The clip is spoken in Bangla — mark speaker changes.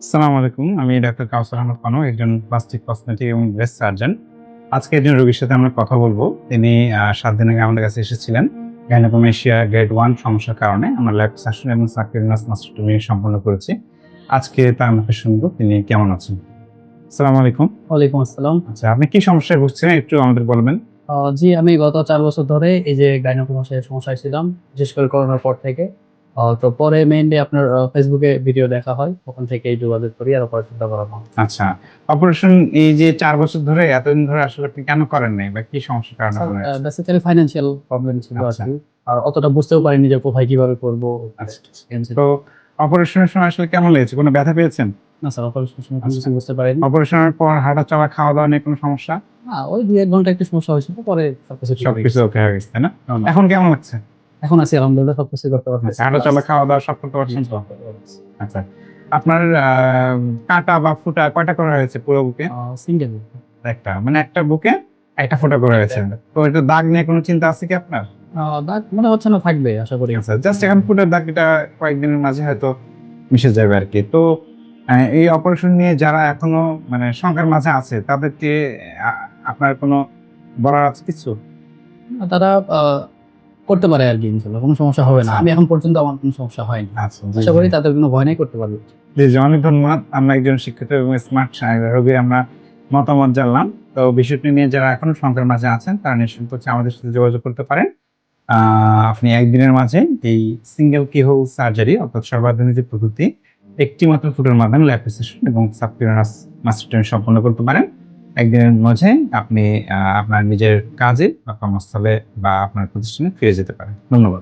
Speaker 1: আসসালামু আলাইকুম। আমি ডাক্তার কাউসার আহমদ পানু, একজন প্লাস্টিক কসমেটিক এবং ব্রেস্ট সার্জন। আজকে একজন রোগীর সাথে আমরা কথা বলবো। তিনি ৭ দিন আগে আমাদের কাছে এসেছিলেন। গাইনোকোমেশিয়া গ্রেড 1 সমস্যার কারণে আমরা লাইপোসাকশন এবং সাবকিউটেনিয়াস মাস্টেক্টমি সম্পন্ন করেছি। আজকে তার মুখে শুনবো তিনি কেমন আছেন। আসসালামু আলাইকুম।
Speaker 2: ওয়ালাইকুম আসসালাম।
Speaker 1: আচ্ছা, আপনি কি সমস্যায় ভুগছেন একটু আমাদের বলবেন?
Speaker 2: জি, আমি গত ৪ বছর ধরে এই যে গাইনোকোমাসের সমস্যায় ছিলাম। বিশেষ করে করোনার পর থেকে। তো পরে মেইনলি আপনার ফেসবুকে ভিডিও দেখা হয়। ওখান থেকেই যোগাযোগ করি আর অপারেশনটা করানো হয়।
Speaker 1: আচ্ছা, অপারেশন এই যে ৪ বছর ধরে এতদিন ধরে আসলে আপনি কেন করেন নাই বা কি সমস্যার কারণে
Speaker 2: স্যার
Speaker 1: করেন?
Speaker 2: বেসিক্যালি ফাইন্যান্সিয়াল প্রবলেম ছিল
Speaker 1: আচ্ছা।
Speaker 2: আরকি। আর অতটা বুঝতেও পারিনি যে কোথায় কিভাবে করব।
Speaker 1: আচ্ছা। তো অপারেশনের সময় আসলে কেমন লেগেছে? কোনো ব্যথা পেয়েছেন?
Speaker 2: না স্যার, অপারেশনের সময় কোনো
Speaker 1: আচ্ছা।
Speaker 2: কিছু বুঝতে পারিনি।
Speaker 1: অপারেশনের পর হাঁটা চলা, খাওয়া-দাওয়া নিয়ে কোনো সমস্যা?
Speaker 2: না, ওই ২-১ ঘন্টা একটু সমস্যা হয়েছিল। পরে সবকিছু ঠিক হয়ে
Speaker 1: সবকিছু
Speaker 2: গেছে।
Speaker 1: ওকে হয়ে গেছে, তাই না?
Speaker 2: না।
Speaker 1: এখন কেমন লাগছে?
Speaker 2: এখন আছি আলহামদুলিল্লাহ, সবকিছু করতে পারতেছি।
Speaker 1: আচ্ছা, হাঁটা চলা, খাওয়া-দাওয়া সব করতে পারছেন তো? আচ্ছা। আপনার কাটা বা ফুটা কয়টা করা হয়েছে পুরো বুকে?
Speaker 2: সিঙ্গেল।
Speaker 1: একটা। মানে একটা বুকে একটা ফোঁটা করে হয়েছে। তো এটা দাগ নিয়ে কোনো চিন্তা আছে কি আপনার?
Speaker 2: দাগ মনে হচ্ছে না থাকবে, আশা করি।
Speaker 1: আচ্ছা, জাস্ট এখন ফুটের দাগ, এটা কয়েকদিনের মাঝে হয়তো মিশে যাবে আরকি। তো এই অপারেশন নিয়ে যারা এখনো মানে শঙ্কার মাঝে আছে তাদেরকে আ আপনার কোনো বলার আছে কিছু?
Speaker 2: তারা করতে পারে আরকি, ইনশাআল্লাহ কোনো সমস্যা হবে না।
Speaker 1: আচ্ছা।
Speaker 2: আমি এখন পর্যন্ত আমার কোনো সমস্যা হয়নি।
Speaker 1: আচ্ছা, জি,
Speaker 2: আশা
Speaker 1: জি।
Speaker 2: করি তাদের কোনো ভয় নাই, করতে পারবে।
Speaker 1: জি, জি, অনেক ধন্যবাদ। আমরা একজন শিক্ষিত এবং স্মার্ট রোগীর আমরা মতামত জানলাম। তো বিষয়টি নিয়ে যারা এখনো শঙ্কার মাঝে আছেন তারা নিঃসংকোচে আমাদের সাথে যোগাযোগ করতে পারেন। আ আপনি একদিনের মাঝে এই সিঙ্গেল কিহোল সার্জারি অর্থাৎ সর্বাধুনিক যে পদ্ধতি, একটি মাত্র ফুটের মাধ্যমে লাইপোসাকশন এবং সাবকিউটেনিয়াস মাস্টেক্টমি সম্পন্ন করতে পারেন। একদিনের মাঝে আপনি আপনার নিজের কাজে বা কর্মস্থলে বা আপনার প্রতিষ্ঠানে ফিরে যেতে পারেন। ধন্যবাদ।